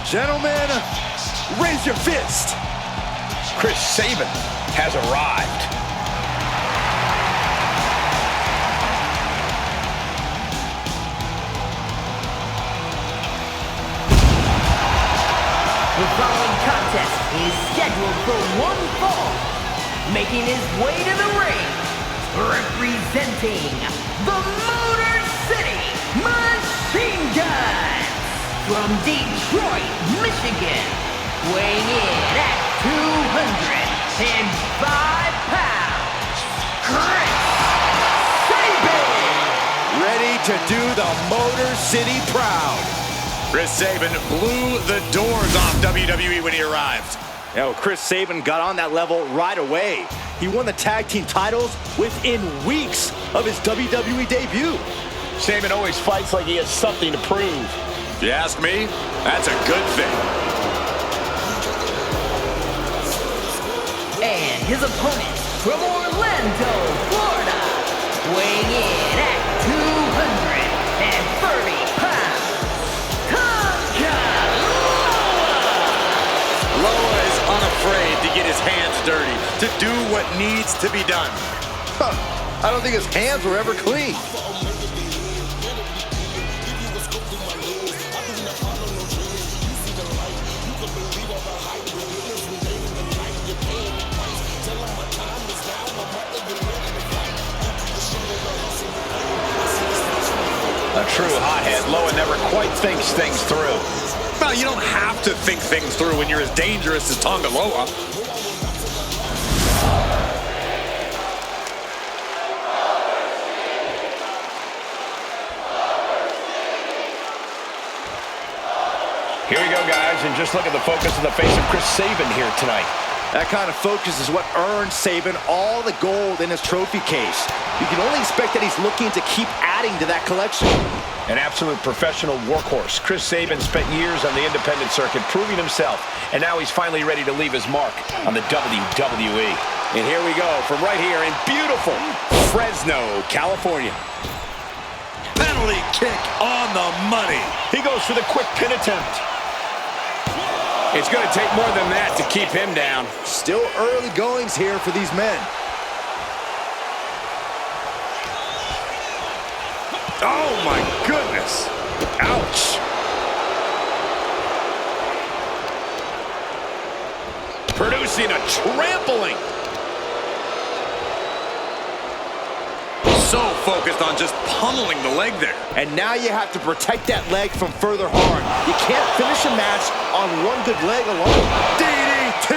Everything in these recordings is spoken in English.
Gentlemen, raise your fist. Chris Sabin has arrived. The following contest is scheduled for one fall. Making his way to the ring, representing the Motor City Machine Guns from Detroit, Michigan, weighing in at 205 pounds, Chris Sabin! Ready to do the Motor City proud. Chris Sabin blew the doors off WWE when he arrived. You know, Chris Sabin got on that level right away. He won the tag team titles within weeks of his WWE debut. Sabin always fights like he has something to prove. If you ask me, that's a good thing. And his opponent from Orlando, Florida, weighing in at 230 pounds, Tonga. Loa is unafraid to get his hands dirty, to do what needs to be done. I don't think his hands were ever clean. A true hothead, Loa never quite thinks things through. Well, you don't have to think things through when you're as dangerous as Tonga Loa. Here we go, guys, and just look at the focus of the face of Chris Sabin here tonight. That kind of focus is what earned Sabin all the gold in his trophy case. You can only expect that he's looking to keep adding to that collection. An absolute professional workhorse. Chris Sabin spent years on the independent circuit proving himself, and now he's finally ready to leave his mark on the WWE. And here we go from right here in beautiful Fresno, California. Penalty kick on the money. He goes for the quick pin attempt. It's going to take more than that to keep him down. Still early goings here for these men. Oh, my goodness. Ouch. Producing a trampling. So focused on just pummeling the leg there. And now you have to protect that leg from further harm. You can't finish a match on one good leg alone. DDT!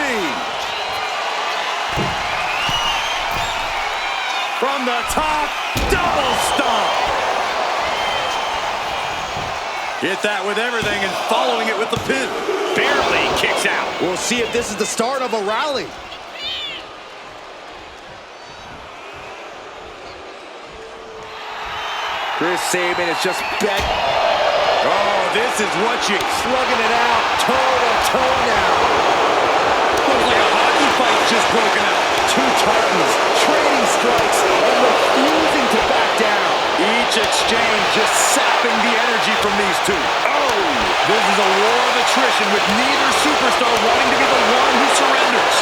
From the top, double stomp! Hit that with everything and following it with the pin. Barely kicks out. We'll see if this is the start of a rally. Chris Sabin is just back. Oh, this is what you... Slugging it out, toe-to-toe now. Looks like a hockey fight just broken out. Two titans, trading strikes, and refusing to back down. Each exchange just sapping the energy from these two. Oh! This is a war of attrition with neither superstar wanting to be the one who surrenders.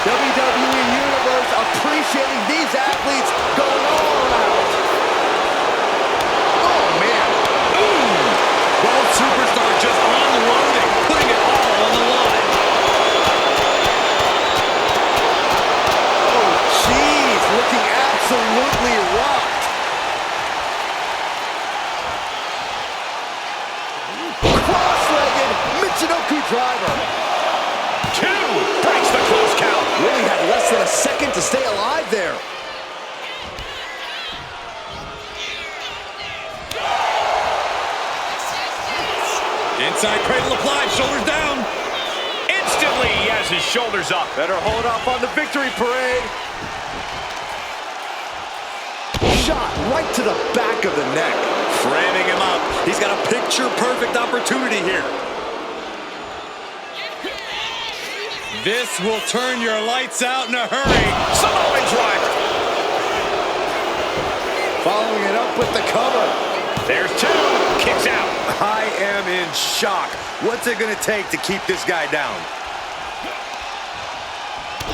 WWE Universe appreciating these athletes going all out. Both superstars just unloading, putting it all on the line. Oh, jeez, looking absolutely rocked. Cross-legged Michinoku driver. Two breaks the close count. Really had less than a second to stay alive there. Inside cradle applied, shoulders down. Instantly, he has his shoulders up. Better hold up on the victory parade. Shot right to the back of the neck. Framing him up. He's got a picture-perfect opportunity here. This will turn your lights out in a hurry. Samoan driver. Following it up with the cover. There's two. Kicks out. I am in in shock. What's it going to take to keep this guy down?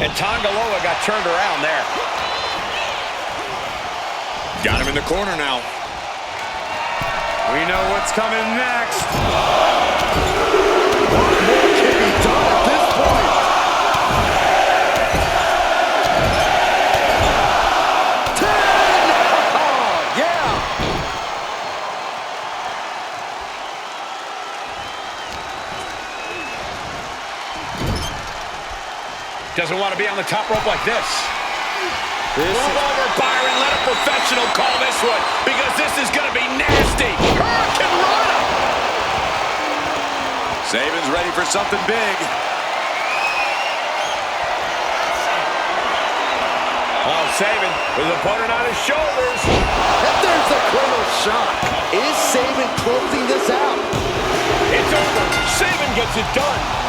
And Tonga got turned around there. Got him in the corner now. We know what's coming next. What more can be done at this point? Doesn't want to be on the top rope like this. Move over, Byron. Let a professional call this one, because this is going to be nasty. Hurricane Rana. Sabin's ready for something big. Oh, Sabin with his opponent on his shoulders. And there's the cradle shot. Is Sabin closing this out? It's over. Sabin gets it done.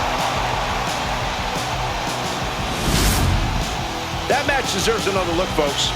That match deserves another look, folks.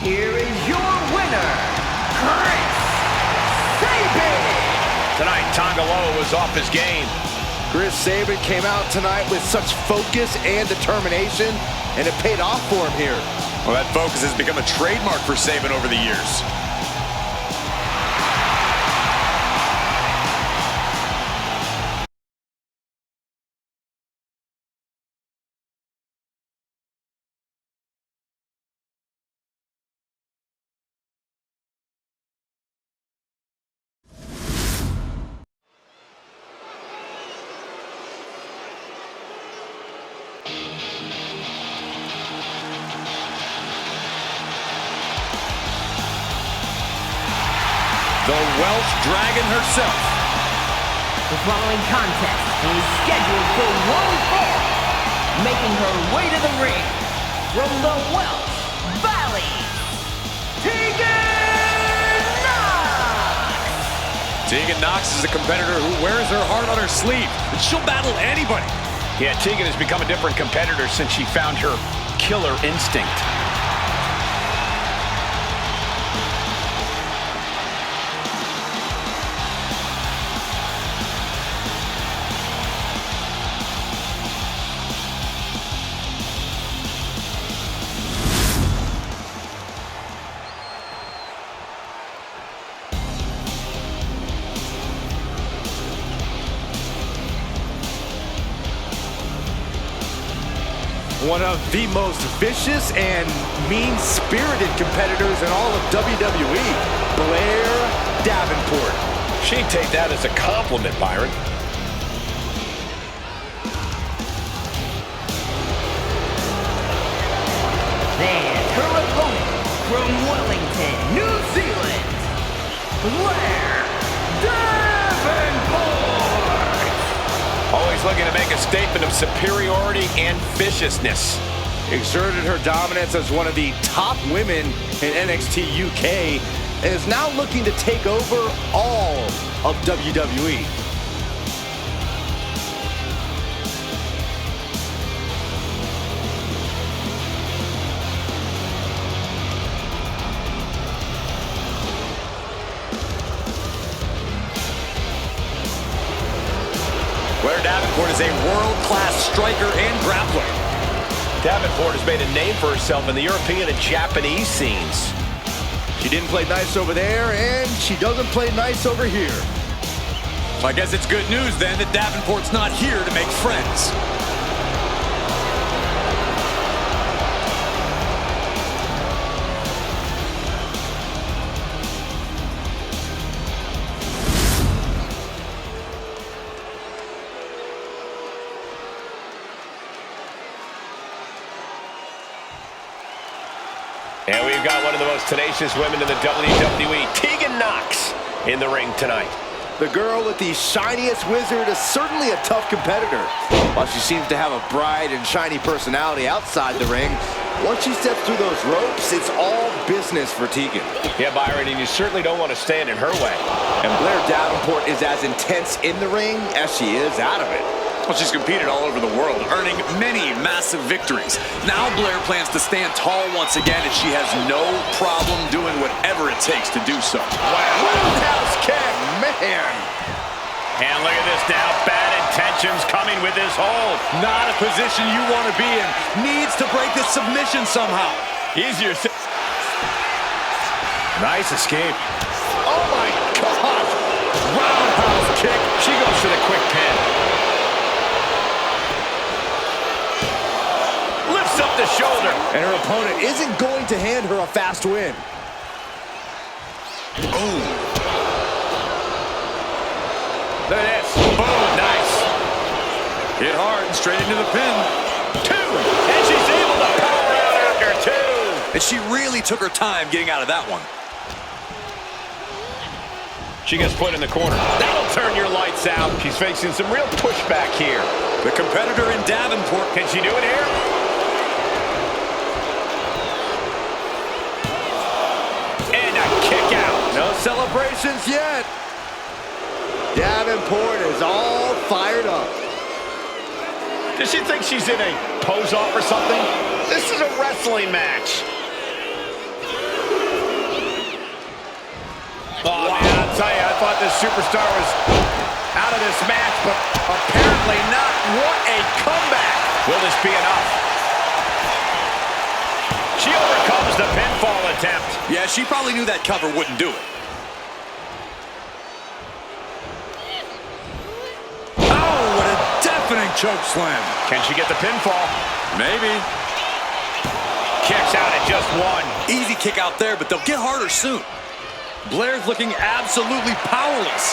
Here is your winner, Chris Sabin! Tonight, Tonga was off his game. Chris Sabin came out tonight with such focus and determination, and it paid off for him here. Well, that focus has become a trademark for Sabin over the years. The Welsh Dragon herself. The following contest is scheduled for one fall. Making her way to the ring from the Welsh Valley, Tegan Knox! Tegan Knox is a competitor who wears her heart on her sleeve, and she'll battle anybody. Yeah, Tegan has become a different competitor since she found her killer instinct. One of the most vicious and mean-spirited competitors in all of WWE, Blair Davenport. She'd take that as a compliment, Byron. And her opponent from Wellington, New Zealand, Blair Davenport! Always looking to make a statement of superiority and viciousness. Exerted her dominance as one of the top women in NXT UK and is now looking to take over all of WWE. Davenport is a world-class striker and grappler. Davenport has made a name for herself in the European and Japanese scenes. She didn't play nice over there, and she doesn't play nice over here. So I guess it's good news then that Davenport's not here to make friends. And we've got one of the most tenacious women in the WWE, Tegan Knox, in the ring tonight. The girl with the shiniest wizard is certainly a tough competitor. While she seems to have a bright and shiny personality outside the ring, once she steps through those ropes, it's all business for Tegan. Yeah, Byron, and you certainly don't want to stand in her way. And Blair Davenport is as intense in the ring as she is out of it. Well, she's competed all over the world, earning many massive victories. Now Blair plans to stand tall once again, and she has no problem doing whatever it takes to do so. Wow, roundhouse kick, man. And look at this now, bad intentions coming with this hold. Not a position you want to be in. Needs to break this submission somehow. Easier said. Nice escape. Oh my God. Roundhouse kick. She goes for the quick pin. Lifts up the shoulder. And her opponent isn't going to hand her a fast win. Ooh. Look at this. Boom. Nice. Hit hard and straight into the pin. 2. And she's able to power out after 2. And she really took her time getting out of that one. She gets put in the corner. That'll turn your lights out. She's facing some real pushback here. The competitor in Davenport. Can she do it here? And a kick out. No celebrations yet. Davenport is all fired up. Does she think she's in a pose-off or something? This is a wrestling match. Oh, man, I'll tell you, I thought this superstar was out of this match, but apparently not. What a comeback. Will this be enough? She overcomes the pinfall attempt. Yeah, she probably knew that cover wouldn't do it. Oh, what a deafening choke slam. Can she get the pinfall? Maybe. Kicks out at just 1. Easy kick out there, but they'll get harder soon. Blair's looking absolutely powerless.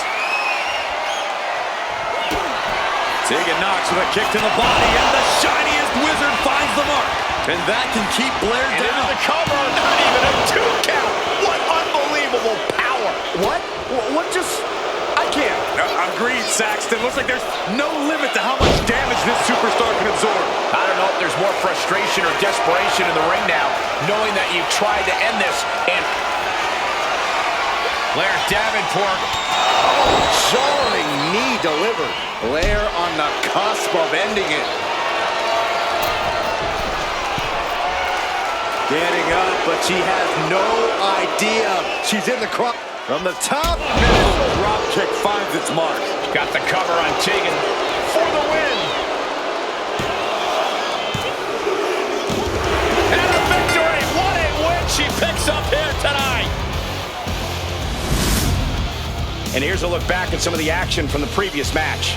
Tegan Knox with a kick to the body, and the shiniest wizard finds the mark. And that can keep Blair And down. into the cover, not even a 2 count. What unbelievable power. What? What just... I can't. Agreed, Saxton. Looks like there's no limit to how much damage this superstar can absorb. I don't know if there's more frustration or desperation in the ring now, knowing that you've tried to end this, and Blair Davenport. Oh, jarring knee delivered. Blair on the cusp of ending it. Getting up, but she has no idea. She's in the cross. From the top, middle Drop kick finds its mark. Got the cover on Tegan for the win. And a victory. What a win she picks up here tonight. And here's a look back at some of the action from the previous match.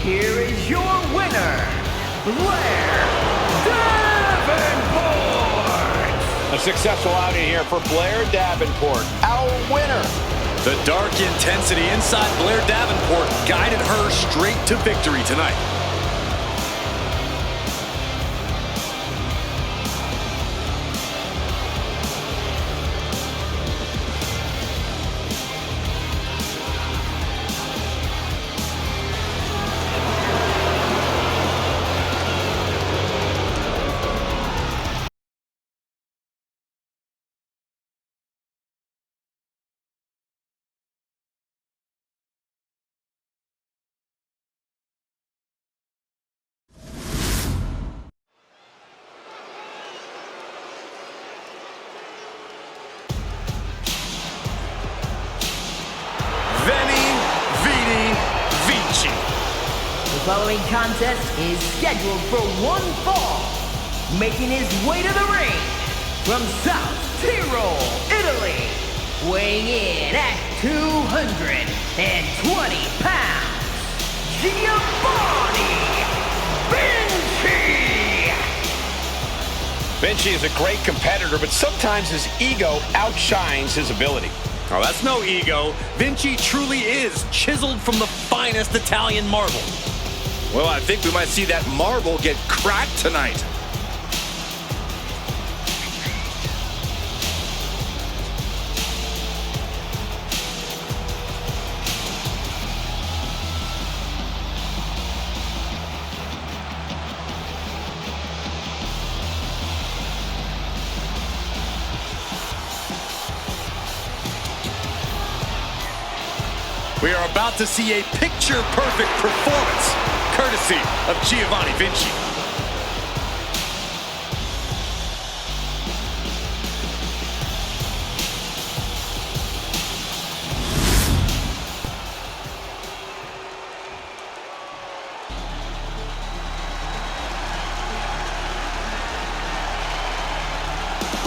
here is your winner, Blair Davenport! A successful outing here for Blair Davenport, our winner. The dark intensity inside Blair Davenport guided her straight to victory tonight. The following contest is scheduled for one fall. Making his way to the ring from South Tyrol, Italy, weighing in at 220 pounds, Giovanni Vinci! Vinci is a great competitor, but sometimes his ego outshines his ability. Oh, that's no ego. Vinci truly is chiseled from the finest Italian marble. Well, I think we might see that marble get cracked tonight. We are about to see a picture-perfect performance, courtesy of Giovanni Vinci.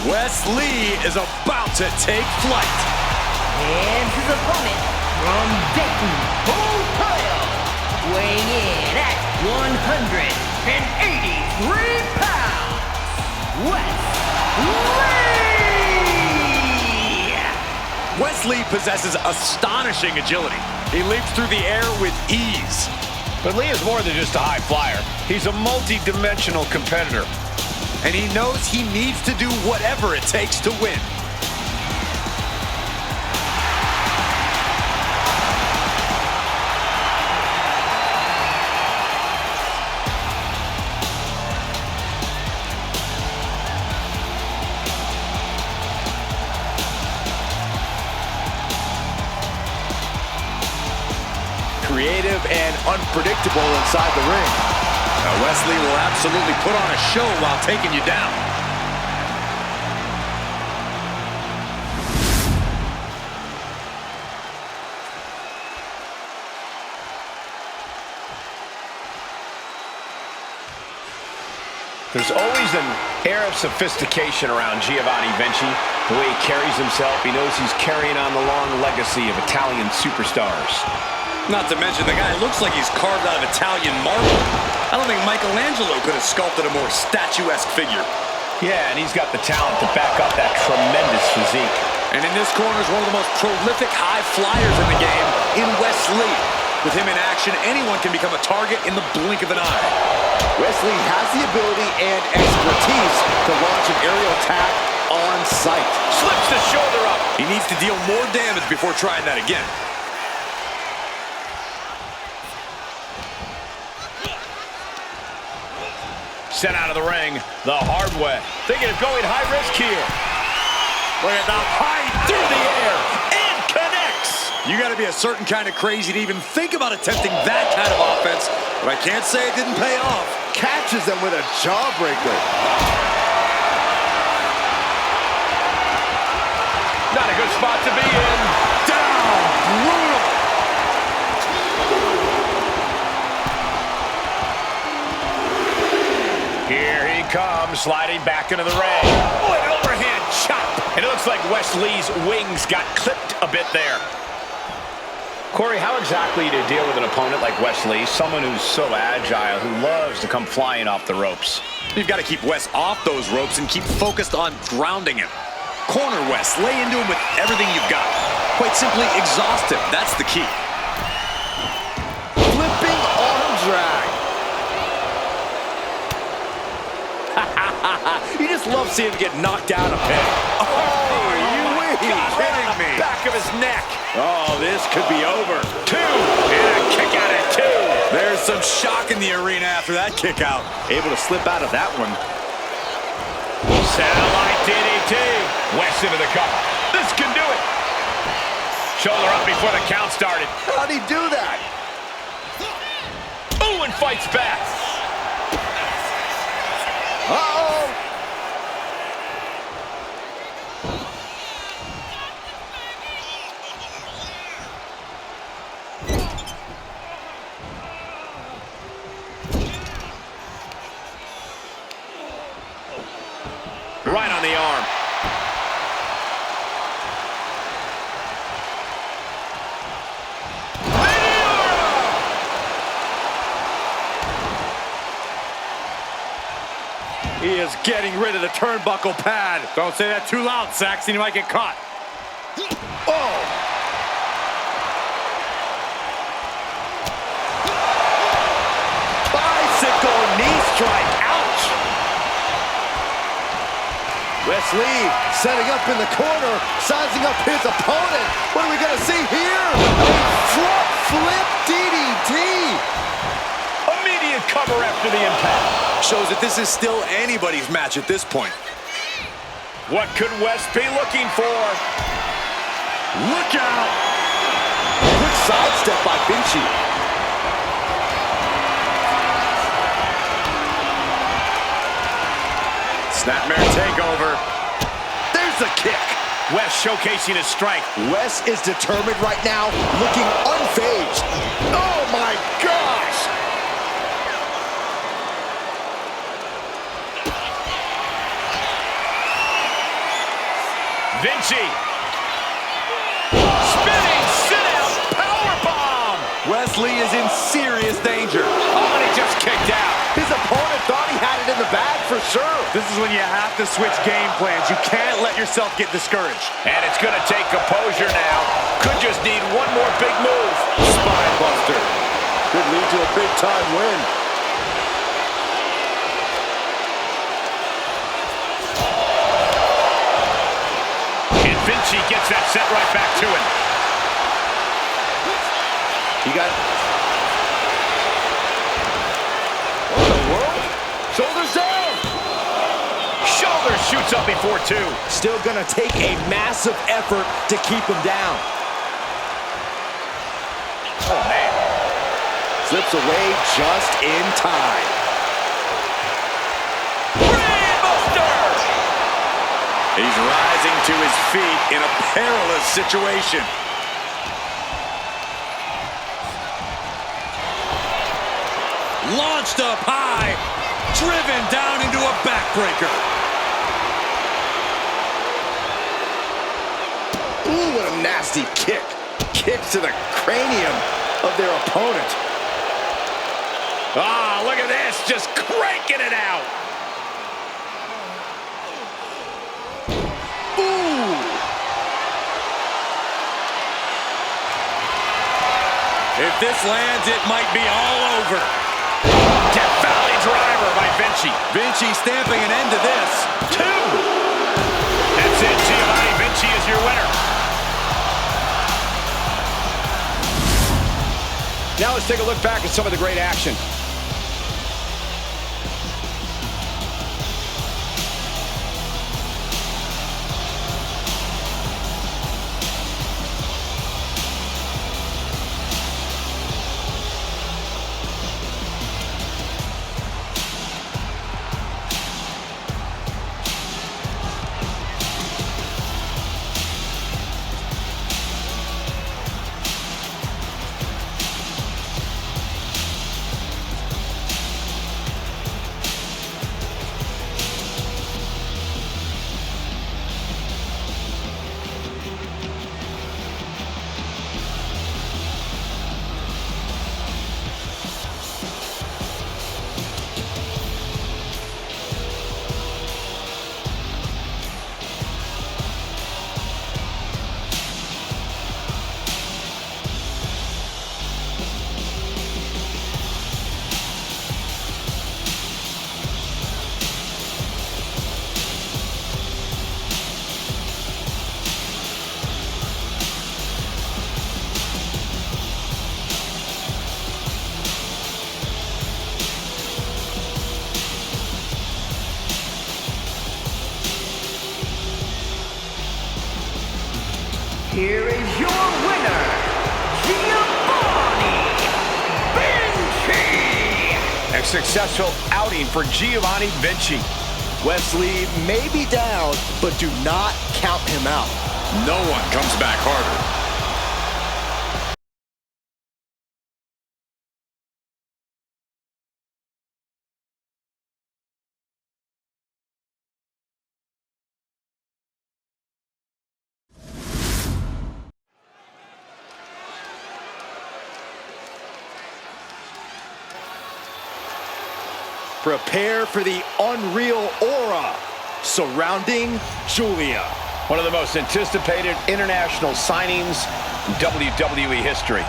Wes Lee is about to take flight. And his opponent from Dayton, Ohio, weighing in at 183 pounds, Wes Lee! Wes Lee possesses astonishing agility. He leaps through the air with ease. But Lee is more than just a high flyer. He's a multi-dimensional competitor. And he knows he needs to do whatever it takes to win. Creative and unpredictable inside the ring. Now Wes Lee will absolutely put on a show while taking you down. There's always an air of sophistication around Giovanni Vinci. The way he carries himself, he knows he's carrying on the long legacy of Italian superstars. Not to mention, the guy looks like he's carved out of Italian marble. I don't think Michelangelo could have sculpted a more statuesque figure. Yeah, and he's got the talent to back up that tremendous physique. And in this corner is one of the most prolific high flyers in the game in Wes Lee. With him in action, anyone can become a target in the blink of an eye. Wes Lee has the ability and expertise to launch an aerial attack on sight. Slips the shoulder up. He needs to deal more damage before trying that again. Sent out of the ring the hard way. Thinking of going high risk here. Look at the height through the air and connects. You got to be a certain kind of crazy to even think about attempting that kind of offense, but I can't say it didn't pay off. Catches them with a jawbreaker. Not a good spot to be in. Down, brutal. Here he comes, sliding back into the ring. Oh, an overhand chop. And it looks like Wes Lee's wings got clipped a bit there. Corey, how exactly do you deal with an opponent like Wesley, someone who's so agile, who loves to come flying off the ropes? You've got to keep Wes off those ropes and keep focused on grounding him. Corner Wes, lay into him with everything you've got. Quite simply, exhaust him. That's the key. Flipping arm drag. You just love seeing him get knocked out a bit. Oh, you kidding me? Back of his neck. Oh, this could be over. 2, and a kick out at 2. There's some shock in the arena after that kick out. Able to slip out of that one. Satellite DDT. West into the cover. This can do it. Shoulder up before the count started. How'd he do that? Ooh, and fights back. Uh-oh. Right on the arm. He is getting rid of the turnbuckle pad. Don't say that too loud, Saxon. You might get caught. Oh! Bicycle knee strike. Ouch! Wesley setting up in the corner, sizing up his opponent. What are we going to see here? A front flip DDT. Immediate cover after the impact. Shows that this is still anybody's match at this point. What could West be looking for? Look out! Quick sidestep by Vinci. Snapmare takeover. There's the kick. West showcasing his strength. Wes is determined right now, looking unfazed. Oh my gosh! Vinci. Spinning sit-out powerbomb. Wesley is in serious danger. Oh, and he just kicked out. His opponent thought he had it in the bag for sure. This is when you have to switch game plans. You can't let yourself get discouraged. And it's going to take composure now. Could just need one more big move. Spine buster. Could lead to a big-time win. And Vinci gets that set right back to him. He got... What in the world? Shoulders down. Shoulder shoots up before 2. Still gonna take a massive effort to keep him down. Oh, man. Slips away just in time. He's rising to his feet in a perilous situation. Launched up high, driven down into a backbreaker. Ooh, what a nasty kick. Kick to the cranium of their opponent. Ah, look at this, just cranking it out. Ooh. If this lands, it might be all over. Death Valley driver by Vinci. Vinci stamping an end to this. 2. That's it, Giovanni. Vinci is your winner. Now let's take a look back at some of the great action. here is your winner, Giovanni Vinci! A successful outing for Giovanni Vinci. Wesley may be down, but do not count him out. No one comes back harder. Prepare for the unreal aura surrounding Giulia. One of the most anticipated international signings in WWE history.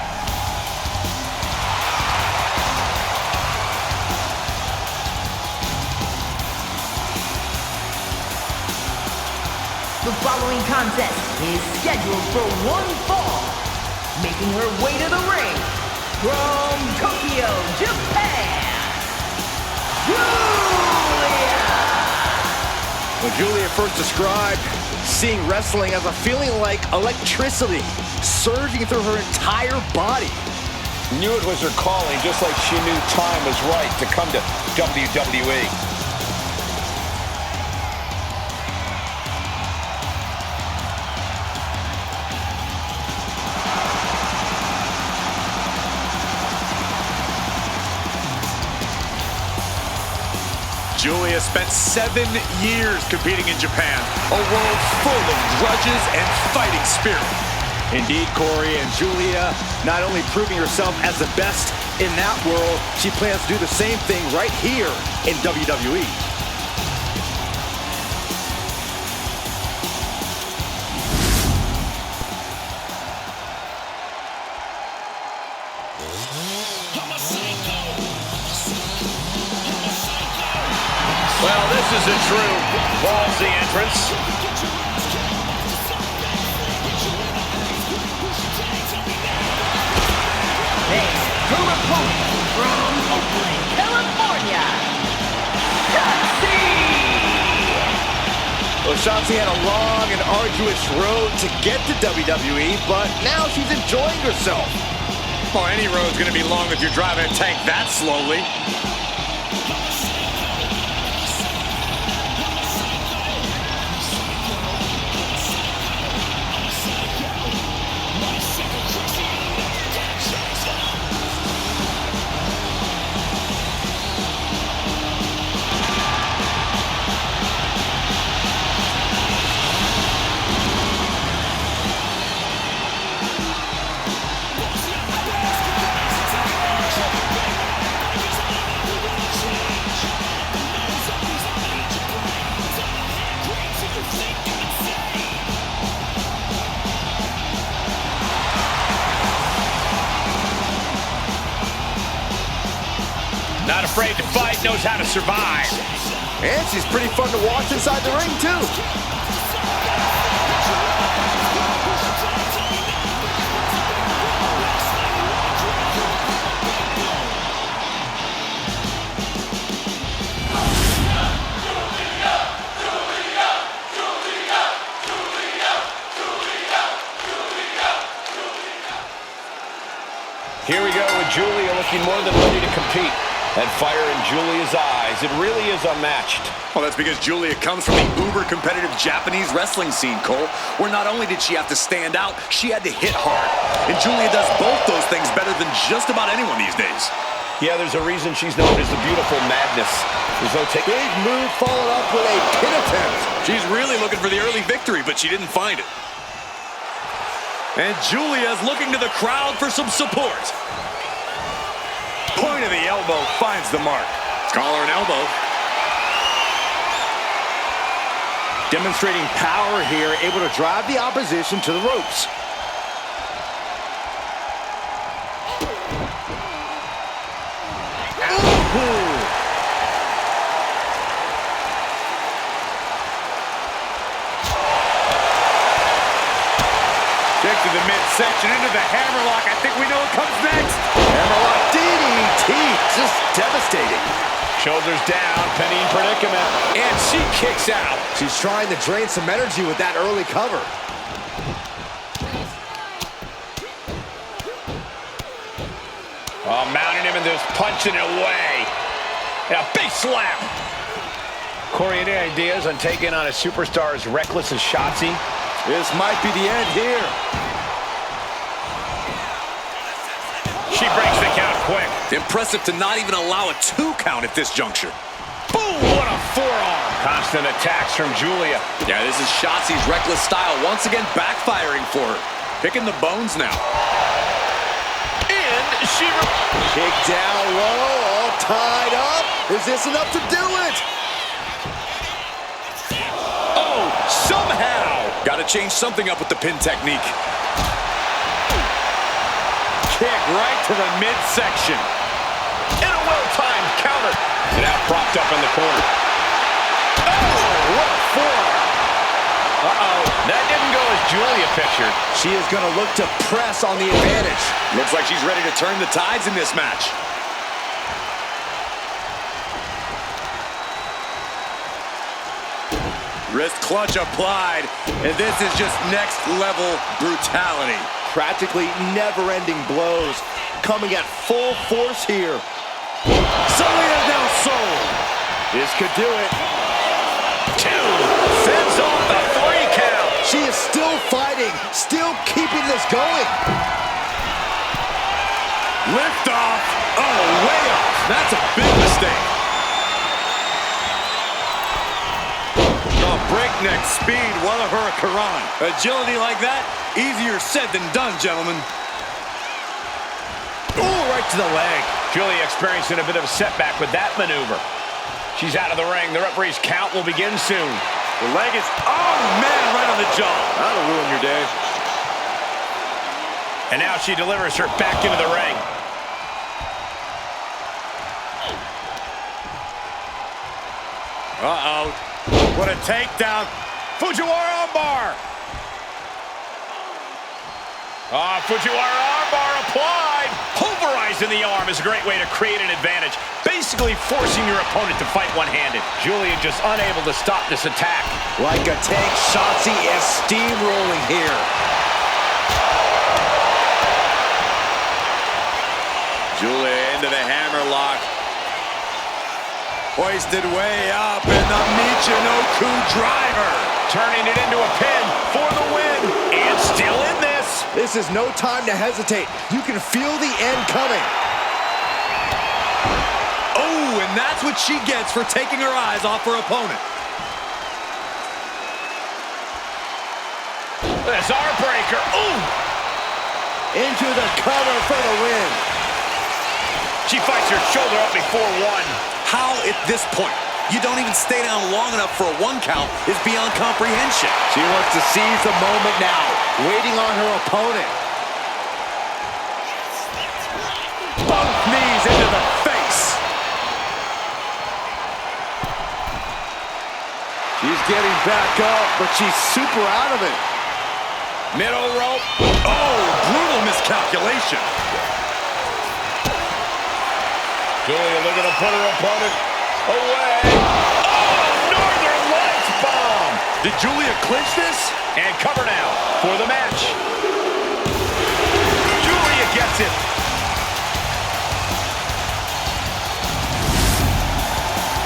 The following contest is scheduled for one fall. Making her way to the ring from Tokyo, Japan, Giulia! When Giulia first described seeing wrestling as a feeling like electricity surging through her entire body. Knew it was her calling, just like she knew time was right to come to WWE. Giulia spent 7 years competing in Japan, a world full of grudges and fighting spirit. Indeed, Corey, and Giulia not only proving herself as the best in that world, she plans to do the same thing right here in WWE. Well, this is a true ballsy entrance. Her opponent from Oakland, California, Shotzi! Well, Shotzi had a long and arduous road to get to WWE, but now she's enjoying herself. Well, any road's gonna be long if you're driving a tank that slowly. Not afraid to fight, knows how to survive. And she's pretty fun to watch inside the ring, too. Here we go with Giulia looking more than ready to compete. That fire in Giulia's eyes, it really is unmatched. Well, that's because Giulia comes from the uber-competitive Japanese wrestling scene, Cole, where not only did she have to stand out, she had to hit hard. And Giulia does both those things better than just about anyone these days. Yeah, there's a reason she's known as the Beautiful Madness. There's no Big move followed up with a pin attempt. She's really looking for the early victory, but she didn't find it. And Giulia's looking to the crowd for some support. Point of the elbow finds the mark. Let's call her an elbow. Demonstrating power here, able to drive the opposition to the ropes. Kick to the midsection into the hammerlock. I think we know what comes next. Hammerlock DDT, just devastating. Shoulders down, penny predicament. And she kicks out. She's trying to drain some energy with that early cover. Oh, mounting him and just punching it away. And a big slap. Corey, any ideas on taking on a superstar as reckless as Shotzi? This might be the end here. She breaks the count quick. Impressive to not even allow a 2 count at this juncture. Boom, what a forearm. Constant attacks from Giulia. Yeah, this is Shotzi's reckless style once again backfiring for her. Picking the bones now. And she... Kick down low, all tied up. Is this enough to do it? Oh, somehow. Got to change something up with the pin technique. Kick right to the midsection. And a well-timed counter. Now propped up in the corner. Oh, what a forearm. Uh-oh, that didn't go as Giulia pictured. She is going to look to press on the advantage. Looks like she's ready to turn the tides in this match. Wrist clutch applied, and this is just next level brutality. Practically never-ending blows coming at full force here. Selena now sold. This could do it. 2. Fends off the 3 count. She is still fighting, still keeping this going. Lift off. Oh, way off. That's a big mistake. Breakneck speed, what a hurricane. Agility like that, easier said than done, gentlemen. Ooh, right to the leg. Giulia experiencing a bit of a setback with that maneuver. She's out of the ring. The referee's count will begin soon. The leg is, oh man, right on the jaw. That'll ruin your day. And now she delivers her back into the ring. Uh-oh. What a takedown. Fujiwara armbar. Fujiwara armbar applied. Pulverizing the arm is a great way to create an advantage. Basically forcing your opponent to fight one-handed. Giulia just unable to stop this attack. Like a tank, Shotzi is steamrolling here. Giulia into the hammerlock. Hoisted way up in the Michinoku driver. Turning it into a pin for the win. And still in this. This is no time to hesitate. You can feel the end coming. Oh, and that's what she gets for taking her eyes off her opponent. This arm breaker. Ooh. Into the cover for the win. She fights her shoulder up before 1. How at this point you don't even stay down long enough for a 1 count is beyond comprehension. She wants to seize the moment now, waiting on her opponent. Both knees into the face. She's getting back up, but she's super out of it. Middle rope. Oh, brutal miscalculation. Giulia looking to put her opponent away. Oh, Northern Lights bomb. Did Giulia clinch this? And cover now for the match. Giulia gets it.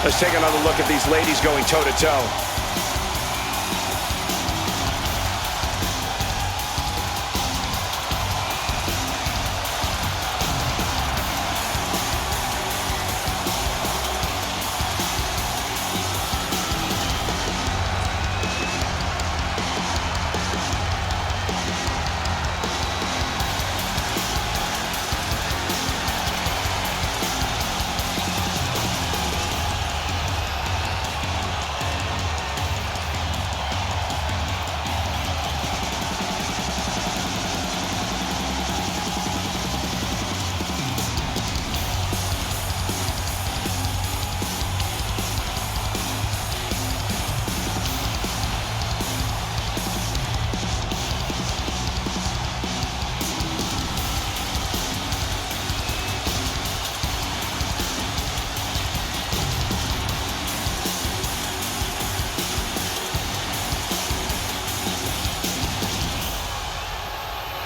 Let's take another look at these ladies going toe-to-toe.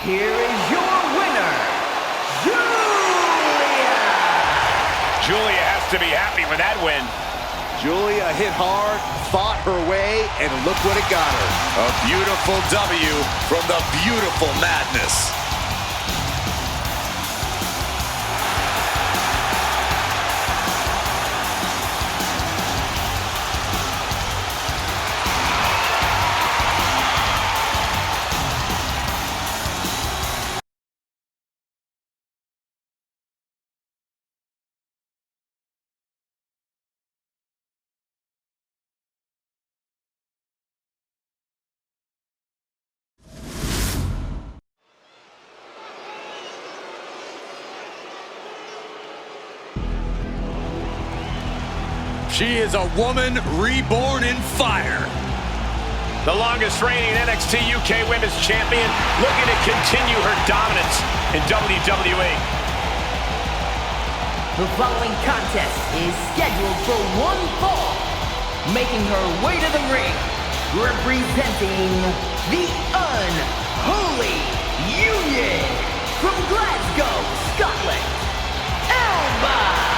Here is your winner, Giulia! to be happy with that win. Giulia hit hard, fought her way, and look what it got her. A beautiful W from the beautiful madness. She is a woman reborn in fire. The longest reigning NXT UK Women's Champion looking to continue her dominance in WWE. The following contest is scheduled for one fall. Making her way to the ring, representing the Unholy Union from Glasgow, Scotland, Alba.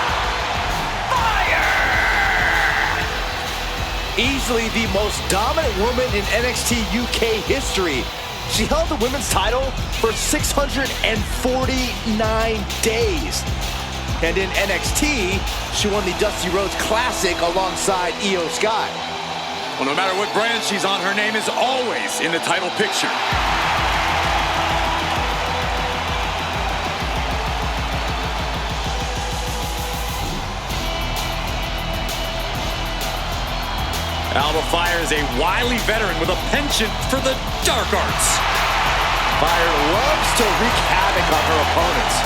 Easily the most dominant woman in NXT UK history. She held the women's title for 649 days. And in NXT, she won the Dusty Rhodes Classic alongside Io Sky. Well, no matter what brand she's on, her name is always in the title picture. Alba Fyre is a wily veteran with a penchant for the dark arts. Fyre loves to wreak havoc on her opponents.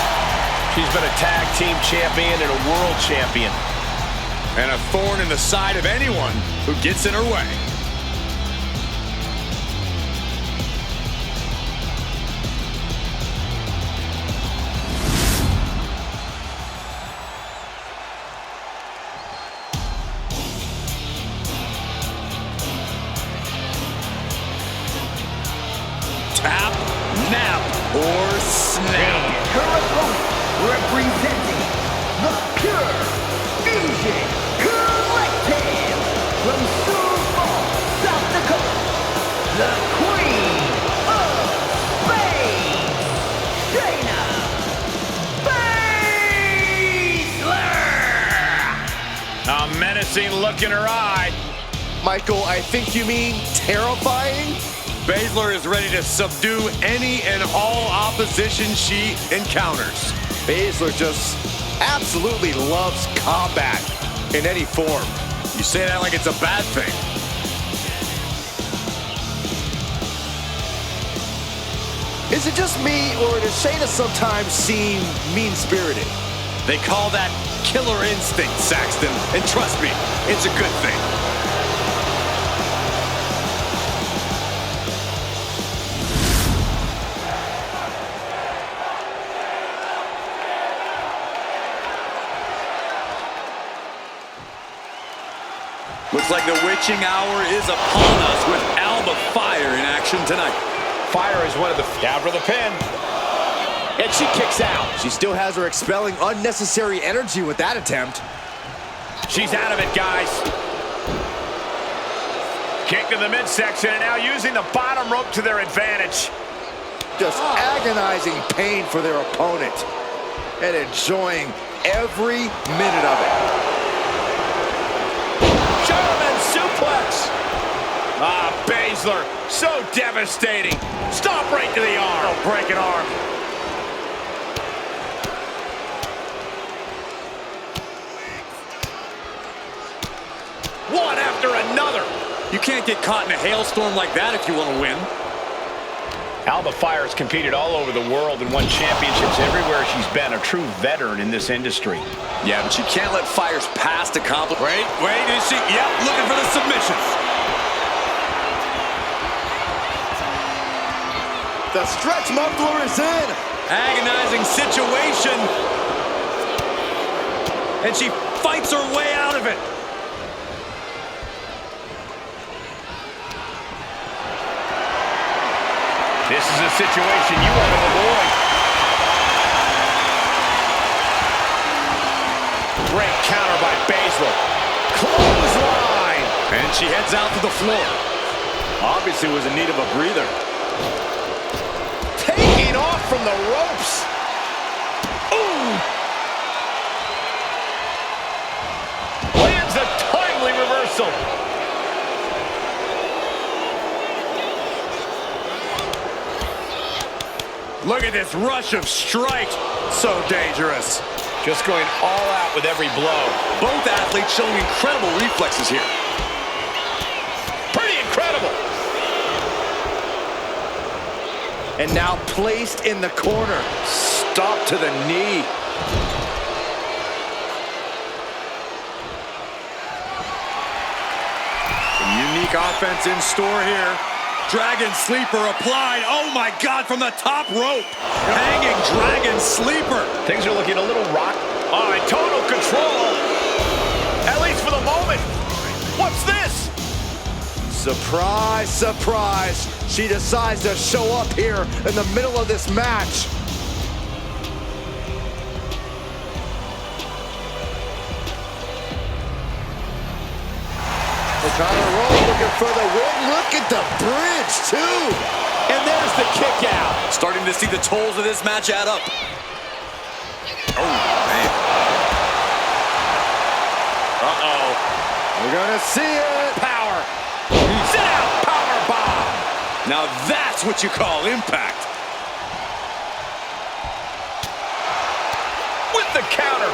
She's been a tag team champion and a world champion. And a thorn in the side of anyone who gets in her way. Tap, nap, or snap. Her opponent, representing the Pure Fusion Collective from Sioux Falls, South Dakota, the Queen of Spades, Shayna Baszler. A menacing look in her eye. Michael, I think you mean terrifying? Baszler is ready to subdue any and all opposition she encounters. Baszler just absolutely loves combat in any form. You say that like it's a bad thing. Is it just me, or does Shayna sometimes seem mean-spirited? They call that killer instinct, Saxton. And trust me, it's a good thing. Looks like the witching hour is upon us with Alba Fyre in action tonight. Fyre is one of the... Down for the pin. And she kicks out. She still has her expelling unnecessary energy with that attempt. She's out of it, guys. Kick to the midsection and now using the bottom rope to their advantage. Just agonizing pain for their opponent and enjoying every minute of it. German suplex. Ah, Baszler, so devastating. Stop right to the arm. Oh, break an arm. One after another. You can't get caught in a hailstorm like that if you want to win. Alba Fyre has competed all over the world and won championships everywhere she's been. A true veteran in this industry. Yeah, but you can't let Fyre's past accomplish. Wait, is she? Yep, looking for the submissions. The stretch muffler is in. Agonizing situation. And she fights her way out of it. This is a situation you want to avoid. Great counter reversal. Clothesline. And she heads out to the floor. Obviously was in need of a breather. Taking off from the ropes. Ooh. Lands a timely reversal. Look at this rush of strikes. So dangerous. Just going all out with every blow. Both athletes showing incredible reflexes here. Pretty incredible. And now placed in the corner. Stop to the knee. Some unique offense in store here. Dragon Sleeper applied. Oh my God, from the top rope. Hanging Dragon Sleeper. Things are looking a little rock. Oh, in total control. At least for the moment. What's this? Surprise, surprise. She decides to show up here in the middle of this match. They're trying to roll, looking for the win. Look at the bridge, too. And there's the kick out. Starting to see the tolls of this match add up. Oh, man. Uh-oh. We're gonna see it. Power. Sit out. Power bomb. Now that's what you call impact. With the counter.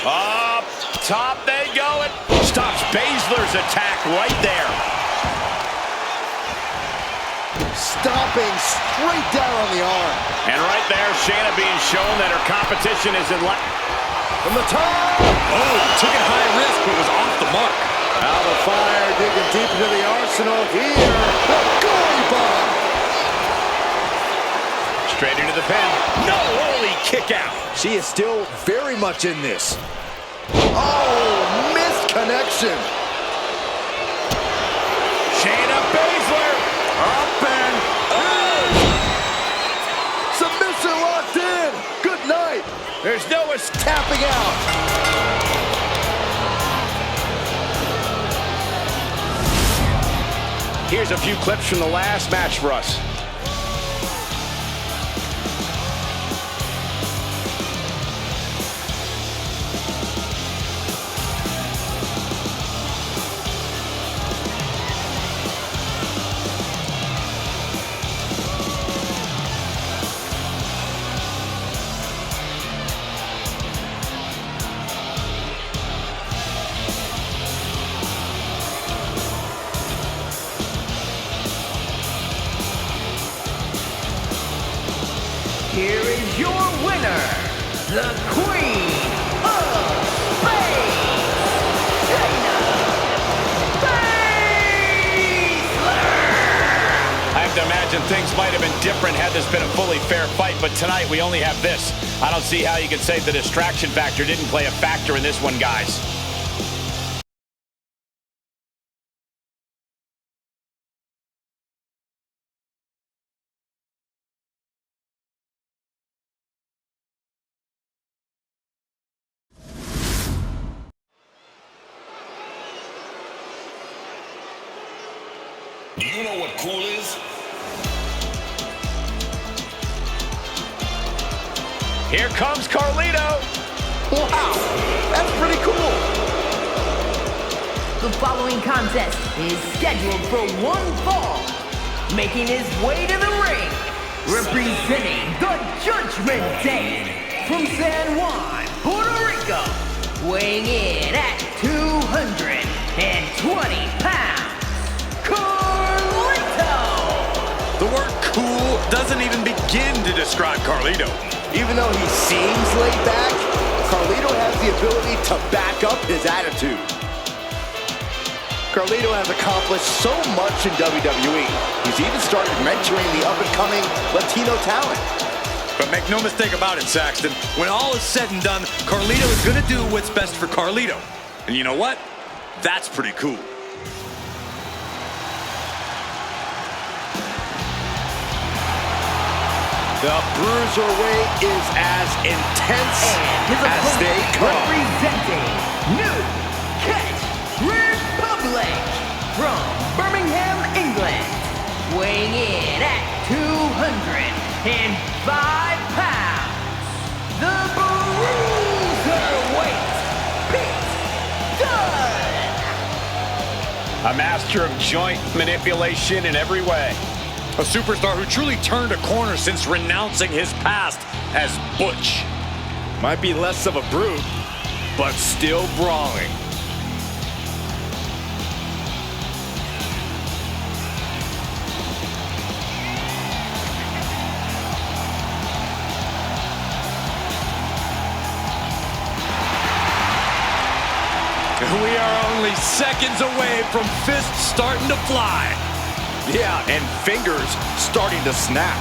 Up top they go. It stops Baszler's attack right there. Stomping straight down on the arm. And right there, Shayna being shown that her competition is in From the top. Oh, took it high risk, but was off the mark. Alba Fyre digging deep into the arsenal here. The goalie bomb. straight into the pin. No, holy kick out. She is still very much in this. Oh, missed connection. Shayna Baszler. Up and submission locked in. Good night. There's no Tapping out. Here's a few clips from the last match for us. Here is your winner, the Queen of Space, Shayna Baszler! I have to imagine things might have been different had this been a fully fair fight, but tonight we only have this. I don't see how you can say the distraction factor didn't play a factor in this one, guys. Do you know what cool is? Here comes Carlito. Wow, that's pretty cool. The following contest is scheduled for one fall. Making his way to the ring, representing the Judgment Day from San Juan, Puerto Rico, weighing in at 220 pounds, Carlito! The word cool doesn't even begin to describe Carlito. Even though he seems laid back, Carlito has the ability to back up his attitude. Carlito has accomplished so much in WWE. He's even started mentoring the up-and-coming Latino talent. But make no mistake about it, Saxton. When all is said and done, Carlito is going to do what's best for Carlito. And you know what? That's pretty cool. The Bruiserweight is as intense And his as they opponent, come. representing New Kent Republic from Birmingham, England, weighing in at 205 pounds, the Bruiserweight, Dunne. A master of joint manipulation in every way. A superstar who truly turned a corner since renouncing his past as Butch. Might be less of a brute, but still brawling. We are only seconds away from fists starting to fly. Yeah, and fingers starting to snap.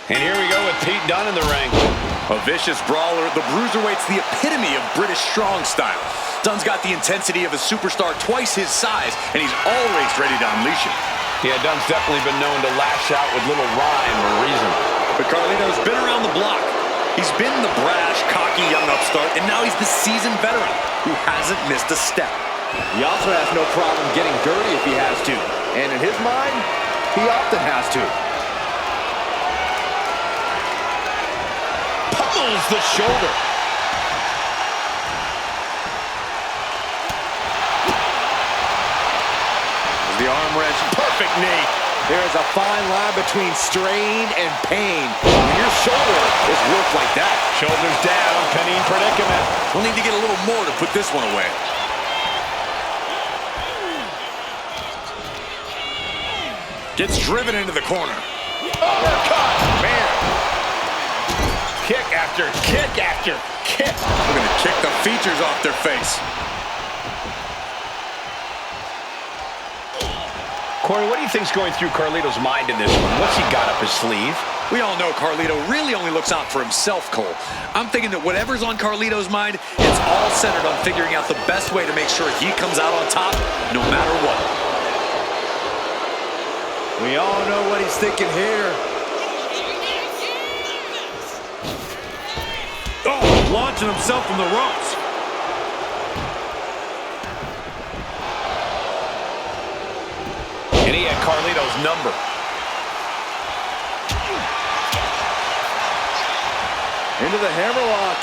And here we go with Pete Dunne in the ring. A vicious brawler, the Bruiserweight's the epitome of British strong style. Dunne's got the intensity of a superstar twice his size, and he's always ready to unleash it. Yeah, Dunne's definitely been known to lash out with little rhyme or reason. But Carlito's been around the block. He's been the brash, cocky young upstart, and now he's the seasoned veteran who hasn't missed a step. He also has no problem getting dirty if he has to. And in his mind, he often has to. Pummels the shoulder. The arm wrench, perfect knee. There is a fine line between strain and pain. When your shoulder is worked like that. Shoulders down, pinning predicament. We'll need to get a little more to put this one away. Gets driven into the corner. Uppercut! Man. Kick after kick after kick. We're going to kick the features off their face. Corey, what do you think's going through Carlito's mind in this one? What's he got up his sleeve? We all know Carlito really only looks out for himself, Cole. I'm thinking that whatever's on Carlito's mind, it's all centered on figuring out the best way to make sure he comes out on top, no matter what. We all know what he's thinking here. Oh, launching himself from the ropes. And he had Carlito's number. Into the hammerlock.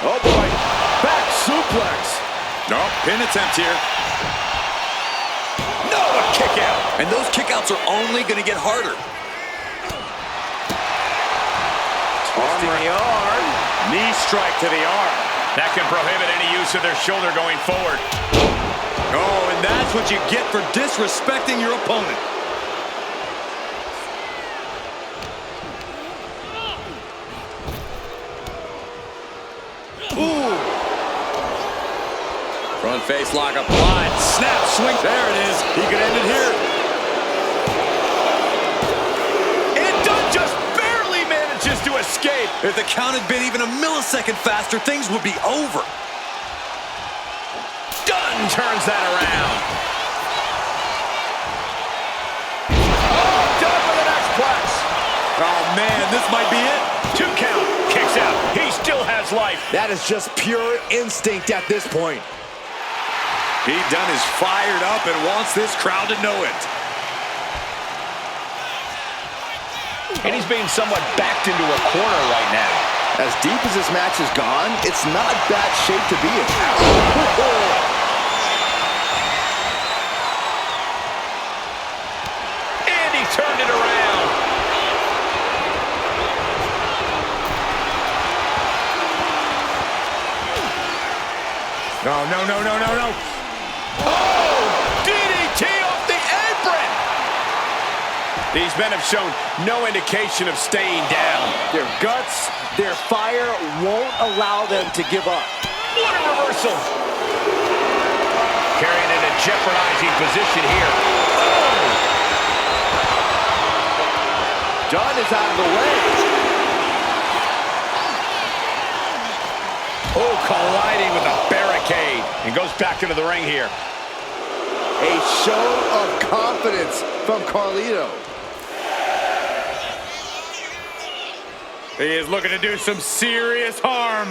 Oh boy, back suplex. No, pin attempt here. No, a kick out. And those kickouts are only going to get harder. Arm in the arm. Knee strike to the arm. That can prohibit any use of their shoulder going forward. Oh, and that's what you get for disrespecting your opponent. Ooh. Front face lock applied. Snap, swing. There it is. He could end it here. And Dunne just barely manages to escape. If the count had been even a millisecond faster, things would be over. Dunne turns that around. Oh, Dunne with an X-Plex. Oh, man, this might be it. 2 count. Kicks out. He still has life. That is just pure instinct at this point. Pete Dunne is fired up and wants this crowd to know it. And he's being somewhat backed into a corner right now. As deep as this match has gone, it's not bad shape to be in. And he turned it around. No. Oh! DDT off the apron! These men have shown no indication of staying down. Their guts, their fire won't allow them to give up. What a reversal! Carrying in a jeopardizing position here. Oh! Dunne is out of the way. Oh, colliding with a barricade. And goes back into the ring here. A show of confidence from Carlito. He is looking to do some serious harm.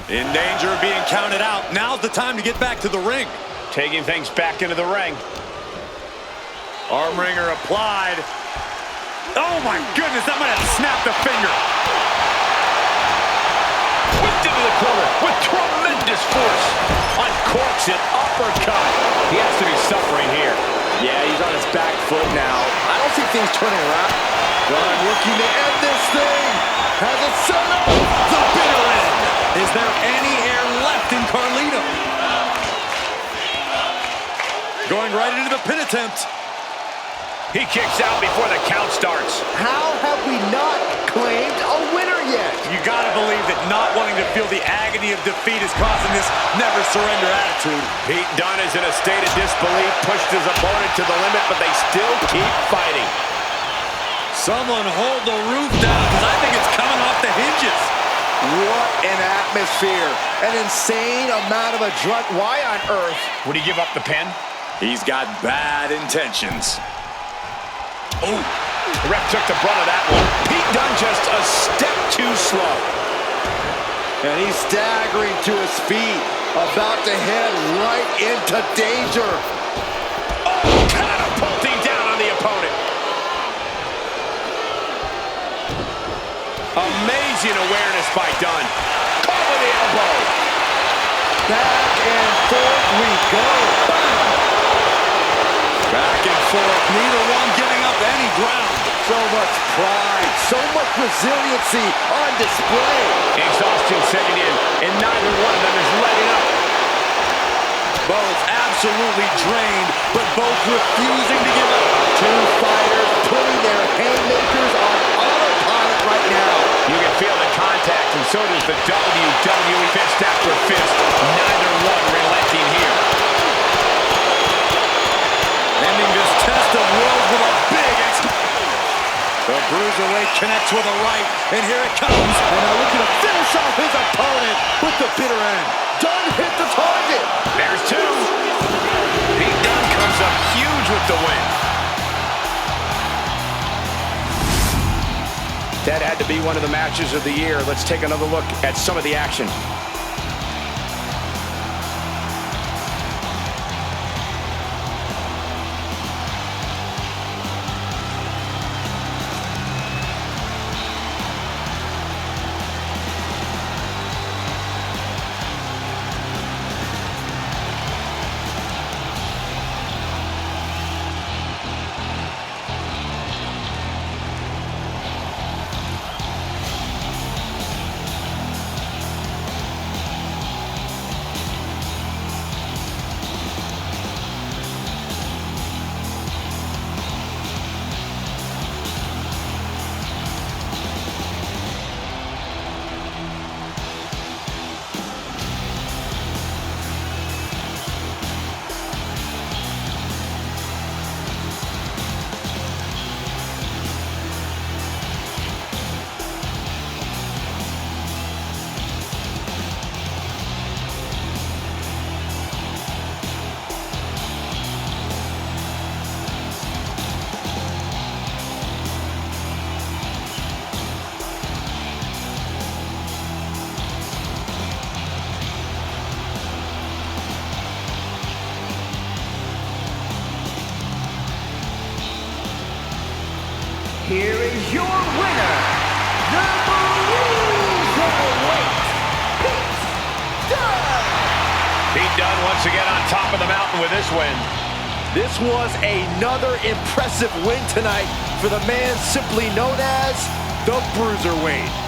In danger of being counted out. Now's the time to get back to the ring. Taking things back into the ring. Arm wringer applied. Oh my goodness, that might have snapped a finger. Whipped into the corner with tremendous force. Uncorks it, uppercut. He has to be suffering here. Yeah, he's on his back foot now. I don't see things turning around. Dunne looking to end this thing. Has it set up. The bitter end. Is there any air left in Carlito? Going right into the pin attempt. He kicks out before the count starts. How have we not claimed a winner yet? You gotta believe that not wanting to feel the agony of defeat is causing this never surrender attitude. Pete Dunne is in a state of disbelief, pushed his opponent to the limit, but they still keep fighting. Someone hold the roof down, because I think it's coming off the hinges. What an atmosphere. An insane amount of adrenaline. Why on earth? Would he give up the pin? He's got bad intentions. Oh, the ref took the brunt of that one. Pete Dunne just a step too slow. And he's staggering to his feet, about to head right into danger. Oh, catapulting down on the opponent. Amazing awareness by Dunne. Caught with the elbow. Back and forth we go. Back and forth, neither one giving up any ground. So much pride, so much resiliency on display. Exhaustion setting in, and neither one of them is letting up. Both absolutely drained, but both refusing to give up. Two fighters putting their haymakers on autopilot right now. You can feel the contact, and so does the WWE fist after fist. Neither one relenting here. Ending this test of wills with a big The bruiserweight connects with a right, and here it comes. And now looking to finish off his opponent with the bitter end. Dunne hit the target. There's two. Pete Dunne comes up huge with the win. That had to be one of the matches of the year. Let's take another look at some of the action. Here is your winner, the Bruiserweight, Pete Dunne. Pete Dunne once again on top of the mountain with this win. This was another impressive win tonight for the man simply known as the Bruiserweight.